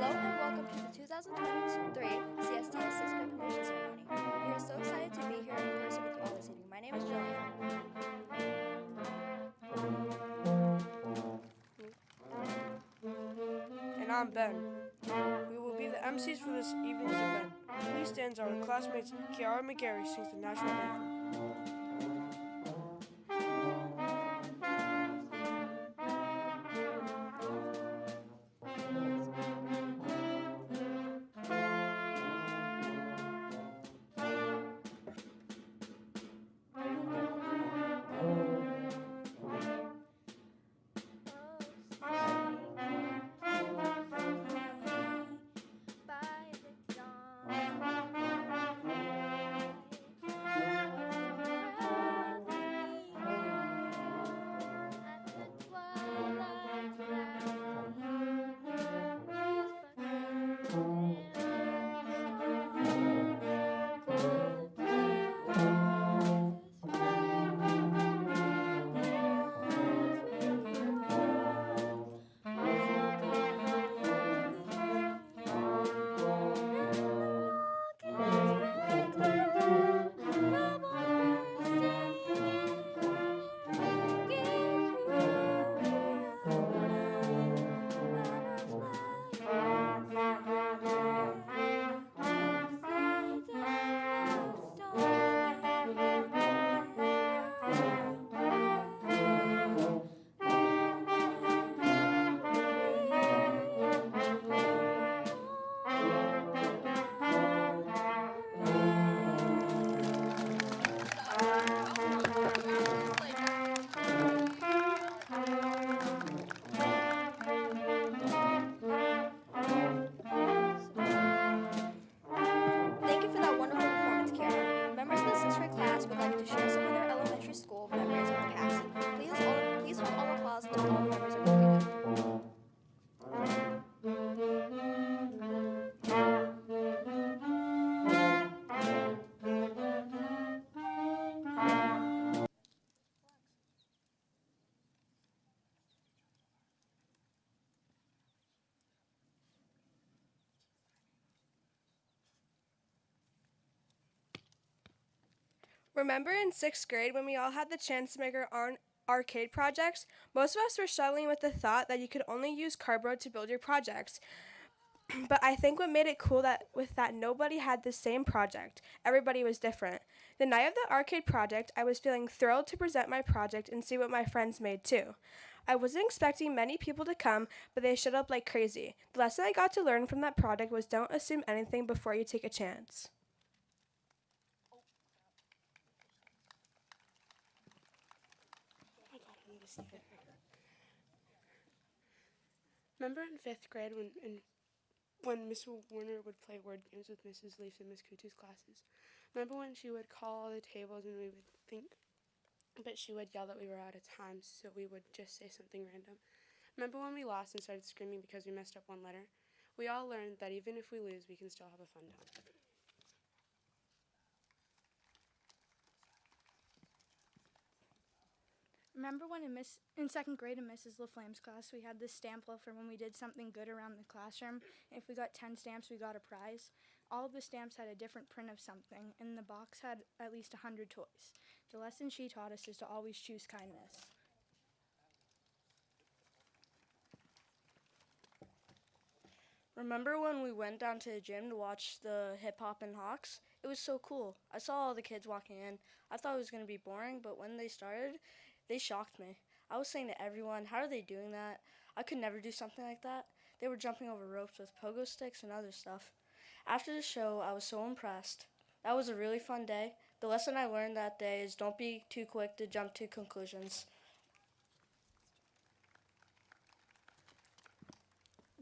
Hello and welcome to the 2023 CSDA 6th grade promotion ceremony. We are so excited to be here in person with you all this evening. My name is Jillian. And I'm Ben. We will be the MCs for this evening's event. Please stand as our classmates Kiara McGarry sings the national anthem. Thank you for that wonderful performance, Kiara. Members of the 6th grade class would like to share some of their elementary school memories with the cast. Please hold all applause until all the members are completed. Remember in 6th grade when we all had the chance to make our own arcade projects? Most of us were struggling with the thought that you could only use cardboard to build your projects. But I think what made it cool that nobody had the same project. Everybody was different. The night of the arcade project, I was feeling thrilled to present my project and see what my friends made too. I wasn't expecting many people to come, but they showed up like crazy. The lesson I got to learn from that project was don't assume anything before you take a chance. Remember in 5th grade when Miss Warner would play word games with Mrs. Leaf and Miss Kutu's classes? Remember when she would call all the tables and we would think, but she would yell that we were out of time, so we would just say something random? Remember when we lost and started screaming because we messed up one letter? We all learned that even if we lose, we can still have a fun time. Remember when in second grade in Mrs. LaFlame's class we had this stamp for when we did something good around the classroom. If we got 10 stamps, we got a prize. All of the stamps had a different print of something, and the box had at least 100 toys. The lesson she taught us is to always choose kindness. Remember when we went down to the gym to watch the Hip Hop and Hawks? It was so cool. I saw all the kids walking in. I thought it was going to be boring, but when they started, they shocked me. I was saying to everyone, how are they doing that? I could never do something like that. They were jumping over ropes with pogo sticks and other stuff. After the show, I was so impressed. That was a really fun day. The lesson I learned that day is don't be too quick to jump to conclusions.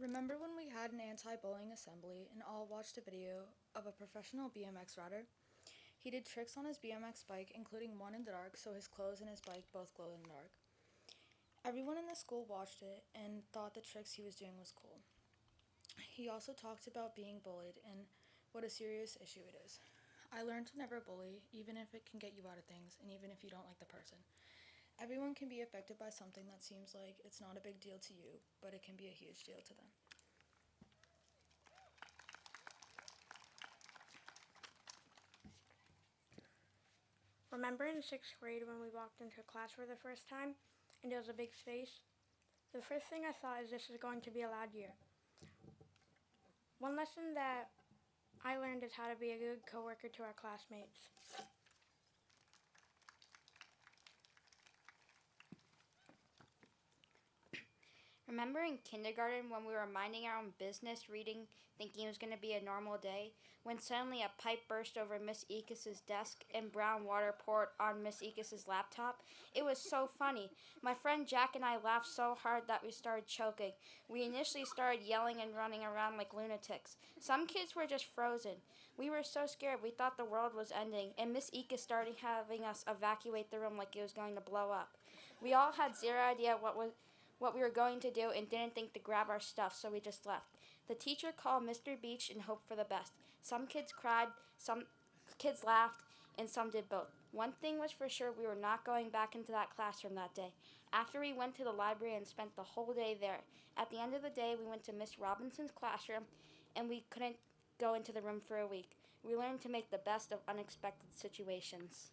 Remember when we had an anti-bullying assembly and all watched a video of a professional BMX rider? He did tricks on his BMX bike, including one in the dark, so his clothes and his bike both glowed in the dark. Everyone in the school watched it and thought the tricks he was doing was cool. He also talked about being bullied and what a serious issue it is. I learned to never bully, even if it can get you out of things and even if you don't like the person. Everyone can be affected by something that seems like it's not a big deal to you, but it can be a huge deal to them. Remember in 6th grade when we walked into class for the first time and there was a big space? The first thing I thought is this is going to be a loud year. One lesson that I learned is how to be a good coworker to our classmates. Remember in kindergarten when we were minding our own business, reading, thinking it was going to be a normal day, when suddenly a pipe burst over Miss Ekis's desk and brown water poured on Miss Ekis's laptop? It was so funny. My friend Jack and I laughed so hard that we started choking. We initially started yelling and running around like lunatics. Some kids were just frozen. We were so scared we thought the world was ending, and Miss Ekis started having us evacuate the room like it was going to blow up. We all had zero idea what we were going to do and didn't think to grab our stuff, so we just left. The teacher called Mr. Beach and hoped for the best. Some kids cried, some kids laughed, and some did both. One thing was for sure, we were not going back into that classroom that day. After we went to the library and spent the whole day there. At the end of the day, we went to Miss Robinson's classroom, and we couldn't go into the room for a week. We learned to make the best of unexpected situations.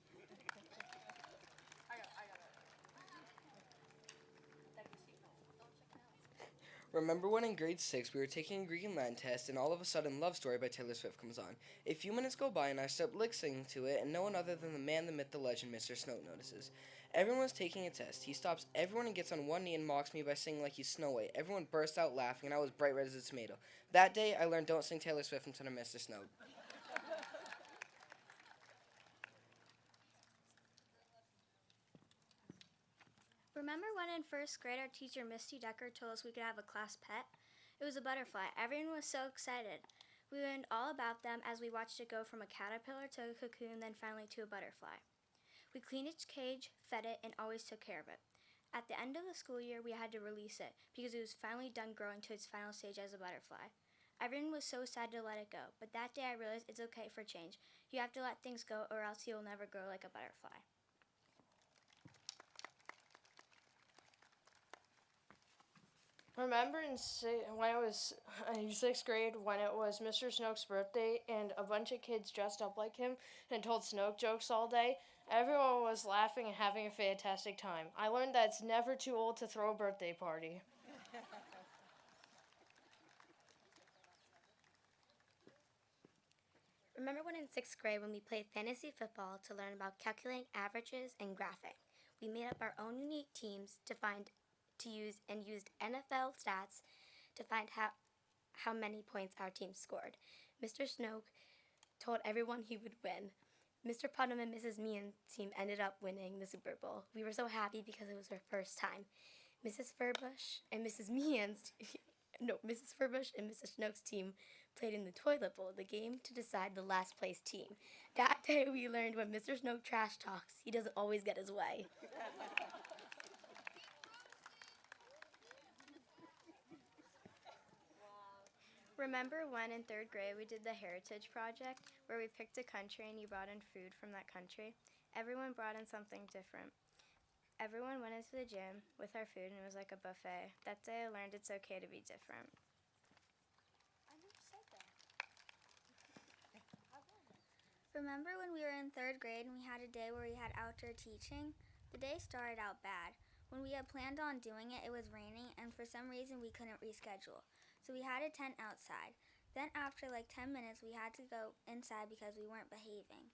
Remember when in grade 6 we were taking a Greek and Latin test and all of a sudden Love Story by Taylor Swift comes on. A few minutes go by and I start listening to it and no one other than the man, the myth, the legend, Mr. Snow notices. Everyone was taking a test. He stops everyone and gets on one knee and mocks me by singing like he's Snow White. Everyone burst out laughing and I was bright red as a tomato. That day I learned don't sing Taylor Swift in front of Mr. Snow. Remember when in 1st grade our teacher Misty Decker told us we could have a class pet? It was a butterfly. Everyone was so excited. We learned all about them as we watched it go from a caterpillar to a cocoon, then finally to a butterfly. We cleaned its cage, fed it, and always took care of it. At the end of the school year, we had to release it because it was finally done growing to its final stage as a butterfly. Everyone was so sad to let it go, but that day I realized it's okay for change. You have to let things go or else you'll never grow like a butterfly. Remember when it was in 6th grade when it was Mr. Snoke's birthday and a bunch of kids dressed up like him and told Snoke jokes all day? Everyone was laughing and having a fantastic time. I learned that it's never too old to throw a birthday party. Remember when in 6th grade when we played fantasy football to learn about calculating averages and graphing? We made up our own unique teams and used NFL stats to find how many points our team scored. Mr. Snoke told everyone he would win. Mr. Putnam and Mrs. Meehan's team ended up winning the Super Bowl. We were so happy because it was our first time. Mrs. Furbush and Mrs. Snoke's team played in the toilet bowl, the game to decide the last place team. That day we learned when Mr. Snoke trash talks, he doesn't always get his way. Remember when in 3rd grade we did the Heritage Project where we picked a country and you brought in food from that country? Everyone brought in something different. Everyone went into the gym with our food and it was like a buffet. That day I learned it's okay to be different. Remember when we were in 3rd grade and we had a day where we had outdoor teaching? The day started out bad. When we had planned on doing it, it was raining and for some reason we couldn't reschedule. So we had a tent outside. Then after like 10 minutes, we had to go inside because we weren't behaving.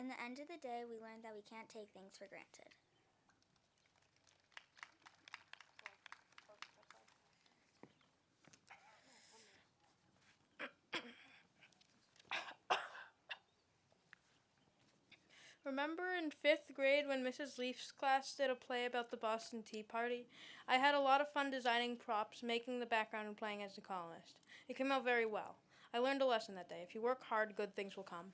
In the end of the day, we learned that we can't take things for granted. Remember in 5th grade when Mrs. Leaf's class did a play about the Boston Tea Party? I had a lot of fun designing props, making the background, and playing as the colonist. It came out very well. I learned a lesson that day. If you work hard, good things will come.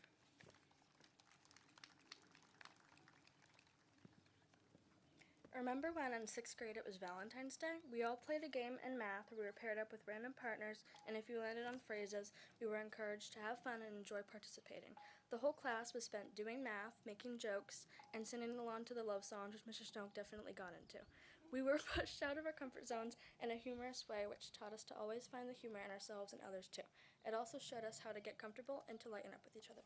Remember when in 6th grade it was Valentine's Day? We all played a game in math where we were paired up with random partners, and if you landed on phrases, we were encouraged to have fun and enjoy participating. The whole class was spent doing math, making jokes, and singing along to the love songs, which Mr. Snoke definitely got into. We were pushed out of our comfort zones in a humorous way, which taught us to always find the humor in ourselves and others too. It also showed us how to get comfortable and to lighten up with each other.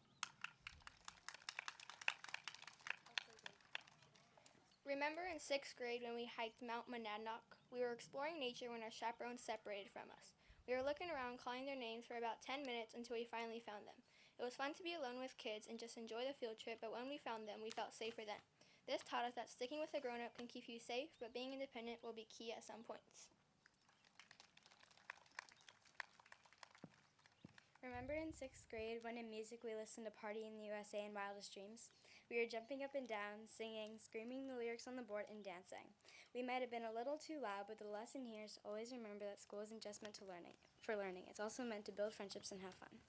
Remember in 6th grade when we hiked Mount Monadnock? We were exploring nature when our chaperones separated from us. We were looking around, calling their names for about 10 minutes until we finally found them. It was fun to be alone with kids and just enjoy the field trip, but when we found them, we felt safer then. This taught us that sticking with a grown-up can keep you safe, but being independent will be key at some points. Remember in 6th grade when in music we listened to Party in the USA and Wildest Dreams? We were jumping up and down, singing, screaming the lyrics on the board, and dancing. We might have been a little too loud, but the lesson here is always remember that school isn't just meant for learning. It's also meant to build friendships and have fun.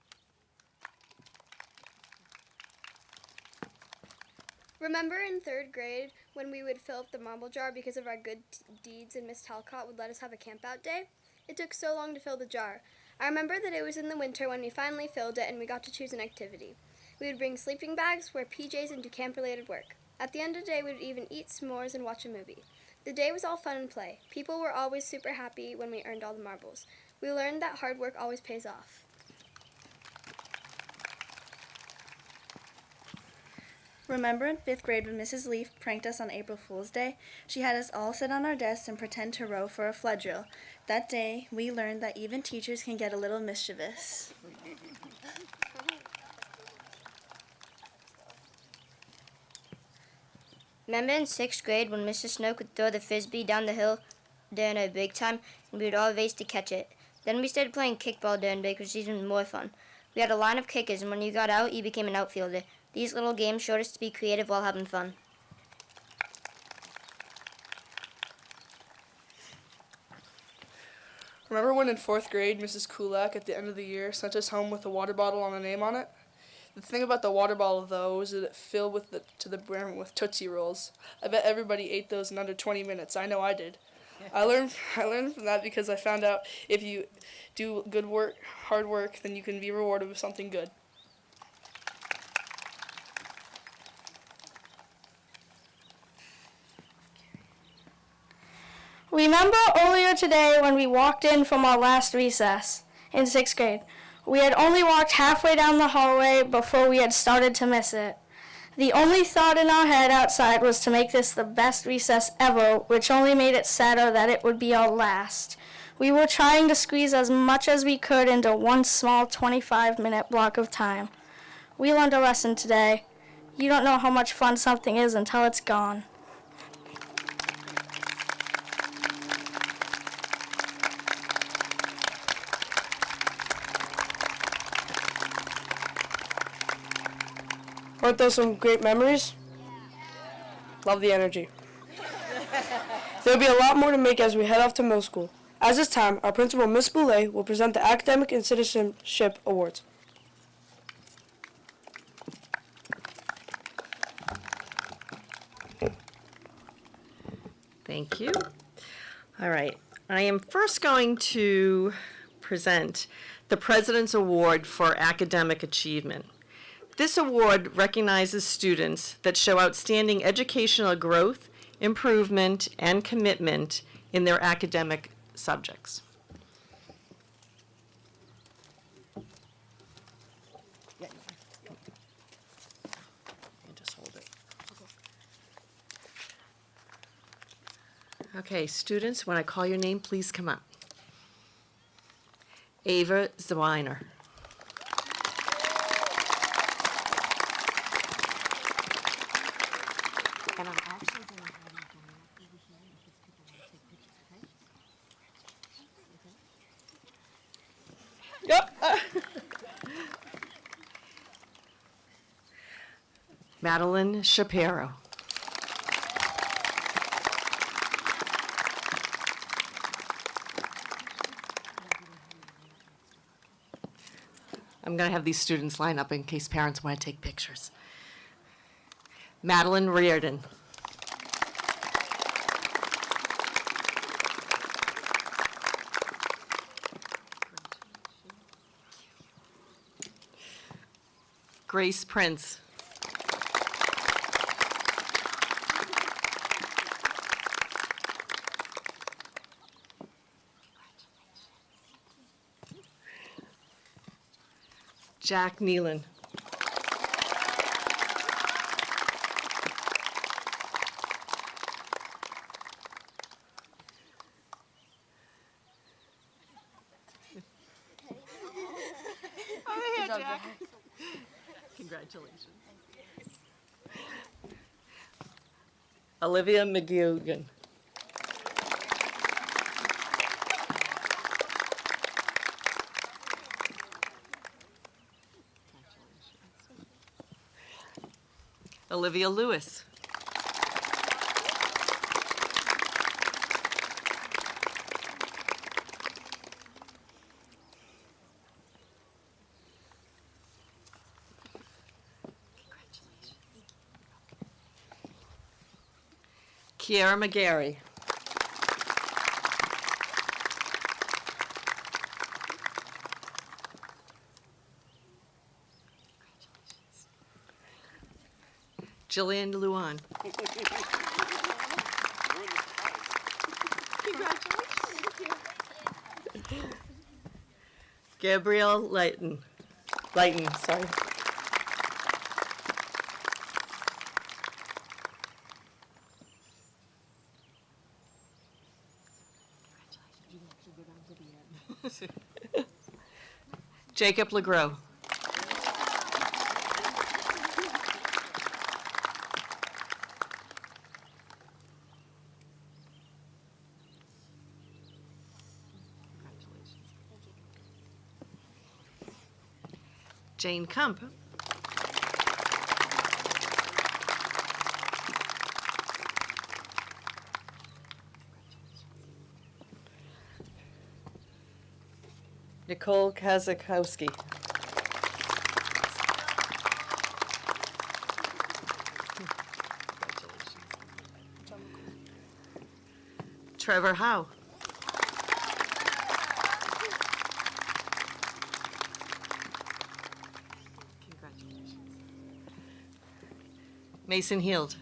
Remember in 3rd grade when we would fill up the marble jar because of our good deeds and Miss Talcott would let us have a campout day? It took so long to fill the jar. I remember that it was in the winter when we finally filled it and we got to choose an activity. We would bring sleeping bags, wear PJs, and do camp-related work. At the end of the day, we would even eat s'mores and watch a movie. The day was all fun and play. People were always super happy when we earned all the marbles. We learned that hard work always pays off. Remember in 5th grade when Mrs. Leaf pranked us on April Fool's Day? She had us all sit on our desks and pretend to row for a flood drill. That day, we learned that even teachers can get a little mischievous. Remember in 6th grade when Mrs. Snow could throw the frisbee down the hill during her break time and we would all race to catch it? Then we started playing kickball during break, which was even more fun. We had a line of kickers, and when you got out, you became an outfielder. These little games showed us to be creative while having fun. Remember when in 4th grade, Mrs. Kulak at the end of the year sent us home with a water bottle on a name on it? The thing about the water bottle, though, was that it filled to the brim with Tootsie Rolls. I bet everybody ate those in under 20 minutes. I know I did. I learned from that because I found out if you do good work, hard work, then you can be rewarded with something good. Remember earlier today when we walked in from our last recess in 6th grade? We had only walked halfway down the hallway before we had started to miss it. The only thought in our head outside was to make this the best recess ever, which only made it sadder that it would be our last. We were trying to squeeze as much as we could into one small 25-minute block of time. We learned a lesson today. You don't know how much fun something is until it's gone. Weren't those some great memories? Love the energy. There'll be a lot more to make as we head off to middle school. As this time, our principal, Miss Boulay, will present the Academic and Citizenship Awards. Thank you. All right. I am first going to present the President's Award for Academic Achievement. This award recognizes students that show outstanding educational growth, improvement, and commitment in their academic subjects. Just hold it. Okay, students, when I call your name, please come up. Ava Zwiner. And I'm actually going to have you go over here because people want to take pictures, okay? Yep. Madeline Shapiro. I'm going to have these students line up in case parents want to take pictures. Madeline Reardon. Grace Prince. Jack Nealon. Jack. Congratulations. Olivia McGugan. Olivia Lewis. Kiara McGarry. Jillian Luan. Gabrielle Leighton. Sorry. Jacob LeGros. Jane Kump. Nicole Kazakowski. Trevor Howe. Congratulations. Mason Heald.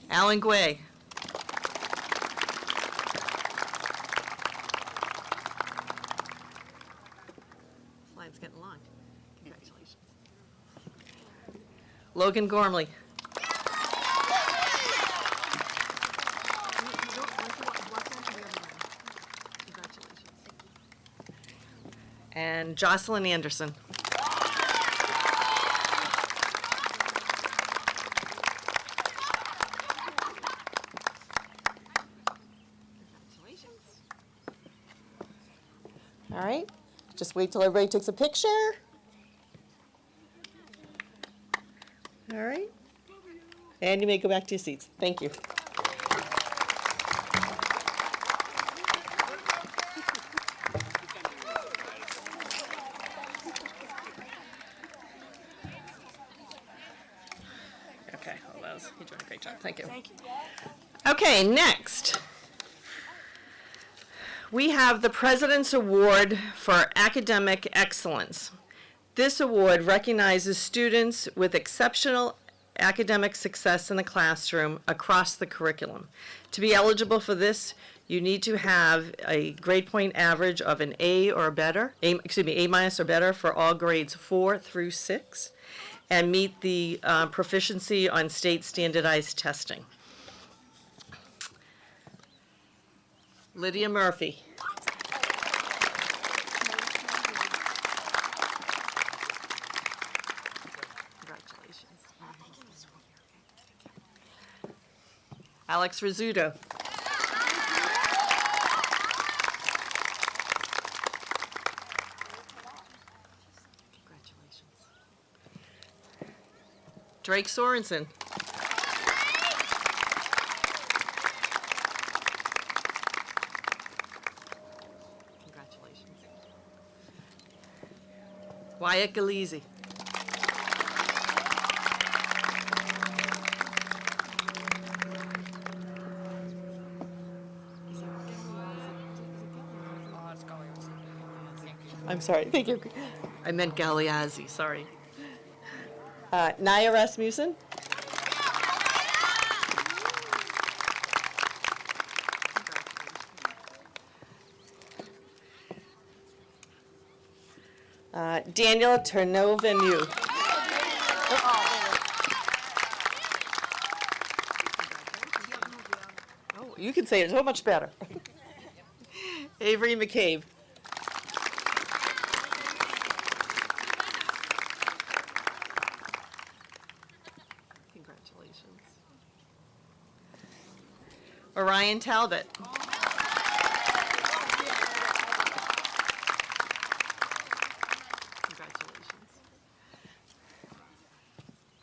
Alan Guay. This line's getting long. Congratulations. Logan Gormley. And Jocelyn Anderson. All right, just wait till everybody takes a picture. All right, and you may go back to your seats. Thank you. Okay, well, you're doing a great job. Thank you. Thank you. Okay, next. We have the President's Award for Academic Excellence. This award recognizes students with exceptional academic success in the classroom across the curriculum. To be eligible for this, you need to have a grade point average of an A or better, A minus or better for all grades 4 through 6, and meet the proficiency on state standardized testing. Lydia Murphy. Congratulations. Alex Rizzuto. Congratulations. Drake Sorensen. Congratulations. Wyatt Galeazzi. I'm sorry, thank you. I meant Galeazzi, sorry. Naya Rasmussen. Daniel Ternovenu. You can say it so much better. Avery McCabe. Congratulations. Orion Talbot. Congratulations.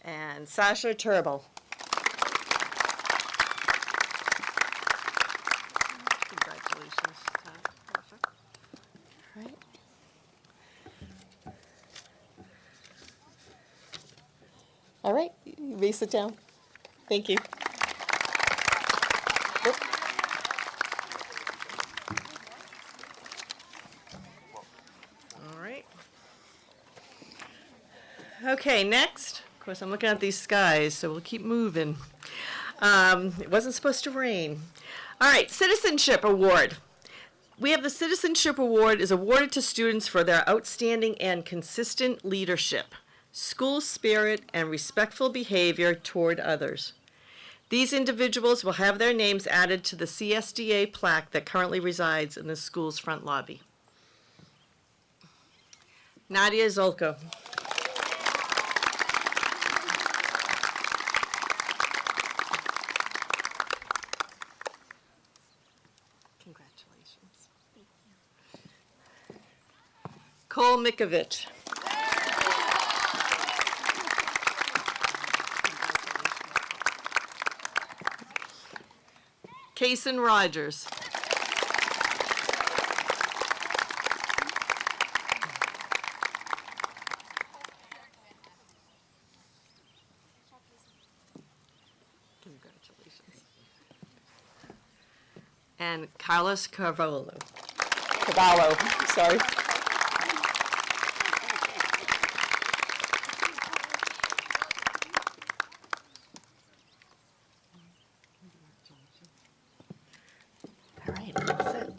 And Sasha Turbel. Congratulations, Sasha. Right. All right, you may sit down. Thank you. Nope. All right. Okay, next. Of course, I'm looking at these skies, so we'll keep moving. It wasn't supposed to rain. All right, Citizenship Award. We have the Citizenship Award is awarded to students for their outstanding and consistent leadership, school spirit, and respectful behavior toward others. These individuals will have their names added to the CSDA plaque that currently resides in the school's front lobby. Nadia Zolko. Congratulations. Cole Mikovich. Kason Rogers. Congratulations. And Carlos Carvalho. Sorry. All right, that's it.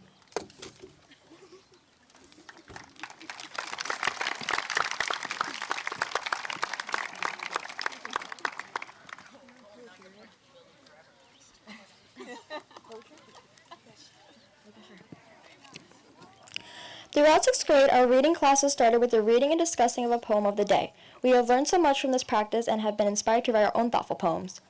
Throughout 6th grade, our reading classes started with the reading and discussing of a poem of the day. We have learned so much from this practice and have been inspired to write our own thoughtful poems.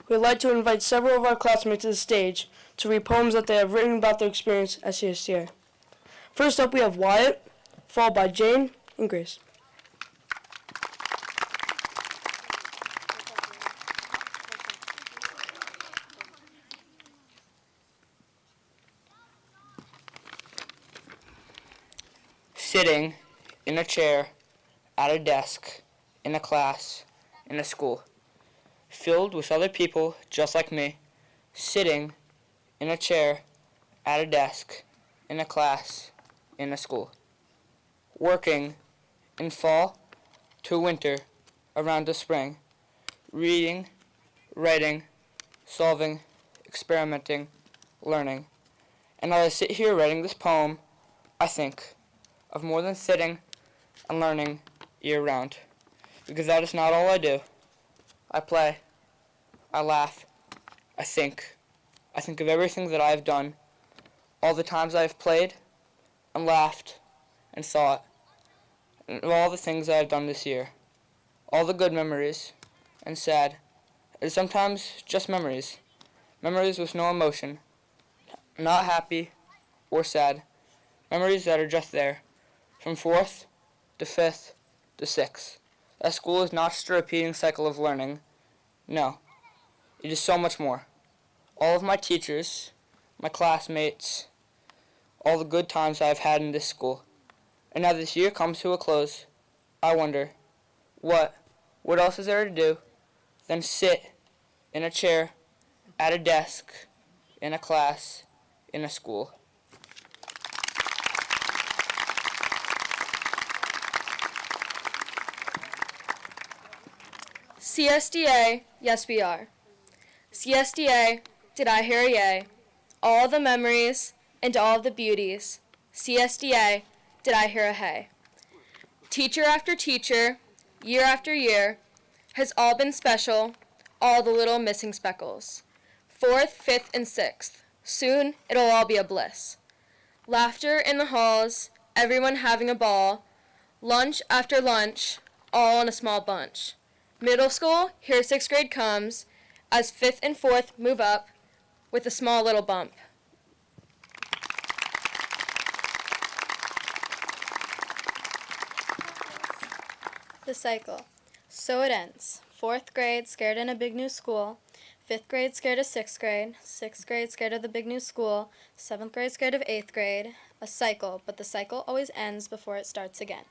We'd like to invite several of our classmates to the stage to read poems that they have written about their experience at CSDA. First up, we have Wyatt, followed by Jane and Grace. Sitting in a chair, at a desk, in a class, in a school, filled with other people just like me, sitting in a chair, at a desk, in a class, in a school, working in fall to winter, around to spring, reading, writing, solving, experimenting, learning. And as I sit here writing this poem, I think of more than sitting and learning year-round, because that is not all I do. I play, I laugh, I think. I think of everything that I have done, all the times I have played and laughed and thought, and all the things I have done this year, all the good memories and sad, and sometimes just memories, memories with no emotion, not happy or sad, memories that are just there. From 4th to 5th to 6th. That school is not just a repeating cycle of learning. No, it is so much more. All of my teachers, my classmates, all the good times I have had in this school. And now this year comes to a close. I wonder, what else is there to do than sit in a chair, at a desk, in a class, in a school? CSDA, yes we are. CSDA, did I hear a yay? All the memories and all the beauties. CSDA, did I hear a hey? Teacher after teacher, year after year, has all been special, all the little missing speckles. 4th, 5th, and 6th. Soon it'll all be a bliss. Laughter in the halls, everyone having a ball. Lunch after lunch, all in a small bunch. Middle school, here 6th grade comes, as 5th and 4th move up with a small little bump. The cycle. So it ends. 4th grade, scared in a big new school. 5th grade, scared of 6th grade. 6th grade, scared of the big new school. 7th grade, scared of 8th grade. A cycle, but the cycle always ends before it starts again.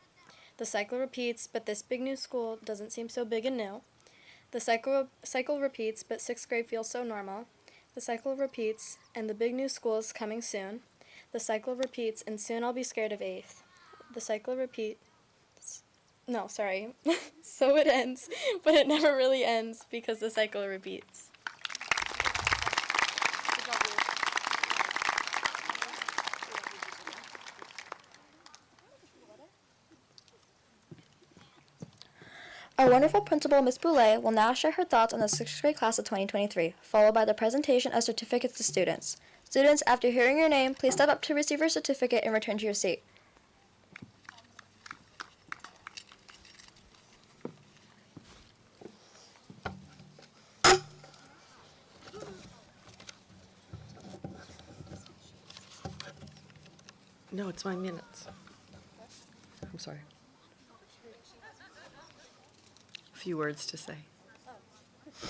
The cycle repeats, but this big new school doesn't seem so big and new. The cycle repeats, but 6th grade feels so normal. The cycle repeats, and the big new school is coming soon. The cycle repeats, and soon I'll be scared of 8th. The cycle repeats. No, sorry. So it ends, but it never really ends because the cycle repeats. Our wonderful principal, Ms. Boulay, will now share her thoughts on the 6th grade class of 2023, followed by the presentation of certificates to students. Students, after hearing your name, please step up to receive your certificate and return to your seat. No, it's my minutes. I'm sorry. A few words to say. You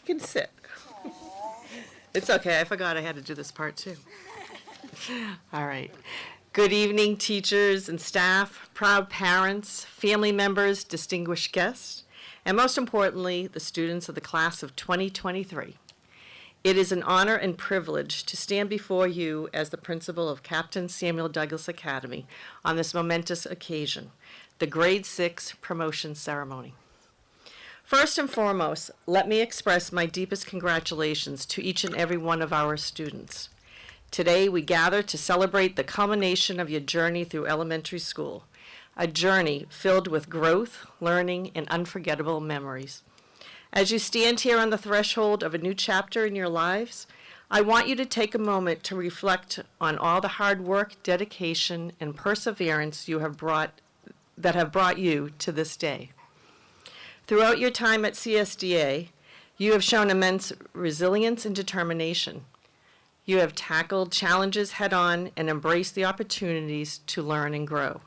can sit. It's okay. I forgot I had to do this part too. All right. Good evening, teachers and staff, proud parents, family members, distinguished guests, and most importantly, the students of the class of 2023. It is an honor and privilege to stand before you as the principal of Captain Samuel Douglas Academy on this momentous occasion, the Grade 6 promotion ceremony. First and foremost, let me express my deepest congratulations to each and every one of our students. Today, we gather to celebrate the culmination of your journey through elementary school, a journey filled with growth, learning, and unforgettable memories. As you stand here on the threshold of a new chapter in your lives, I want you to take a moment to reflect on all the hard work, dedication, and perseverance that have brought you to this day. Throughout your time at CSDA, you have shown immense resilience and determination. You have tackled challenges head-on and embraced the opportunities to learn and grow.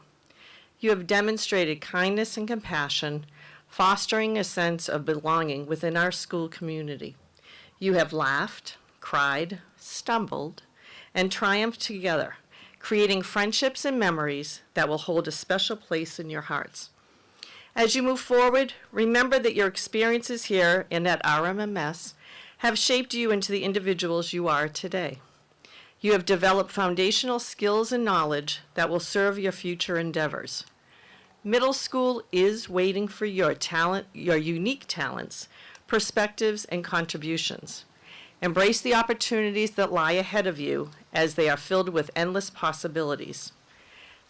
You have demonstrated kindness and compassion, fostering a sense of belonging within our school community. You have laughed, cried, stumbled, and triumphed together, creating friendships and memories that will hold a special place in your hearts. As you move forward, remember that your experiences here and at RMMS have shaped you into the individuals you are today. You have developed foundational skills and knowledge that will serve your future endeavors. Middle school is waiting for your talent, your unique talents, perspectives, and contributions. Embrace the opportunities that lie ahead of you as they are filled with endless possibilities.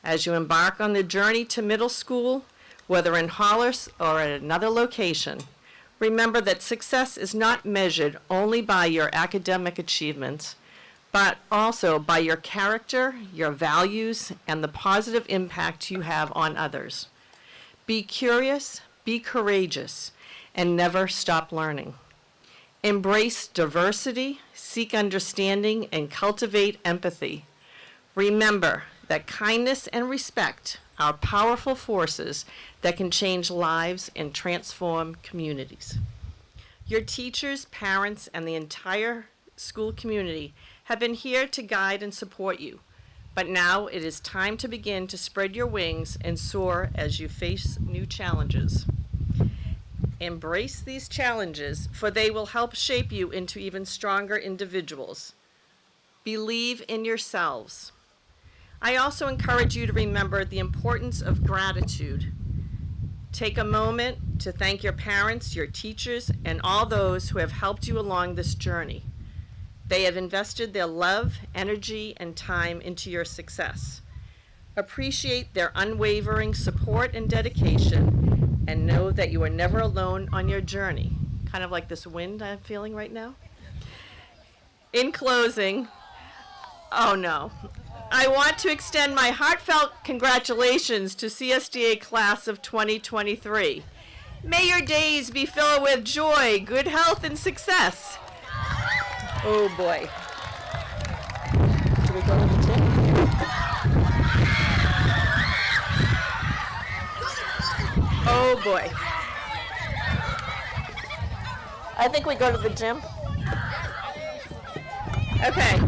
As you embark on the journey to middle school, whether in Hollis or at another location, remember that success is not measured only by your academic achievements, but also by your character, your values, and the positive impact you have on others. Be curious, be courageous, and never stop learning. Embrace diversity, seek understanding, and cultivate empathy. Remember that kindness and respect are powerful forces that can change lives and transform communities. Your teachers, parents, and the entire school community have been here to guide and support you, but now it is time to begin to spread your wings and soar as you face new challenges. Embrace these challenges, for they will help shape you into even stronger individuals. Believe in yourselves. I also encourage you to remember the importance of gratitude. Take a moment to thank your parents, your teachers, and all those who have helped you along this journey. They have invested their love, energy, and time into your success. Appreciate their unwavering support and dedication, and know that you are never alone on your journey. kind of like this wind I'm feeling right now. In closing, oh no, I want to extend my heartfelt congratulations to CSDA class of 2023. May your days be filled with joy, good health, and success. Oh boy. Should we go to the gym? Oh boy. I think we go to the gym. Okay.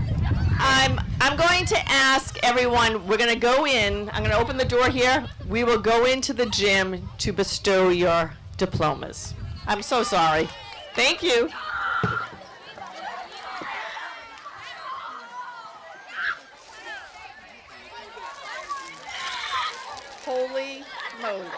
I'm going to ask everyone, we're going to go in, I'm going to open the door here. We will go into the gym to bestow your diplomas. I'm so sorry. Thank you. Holy moly.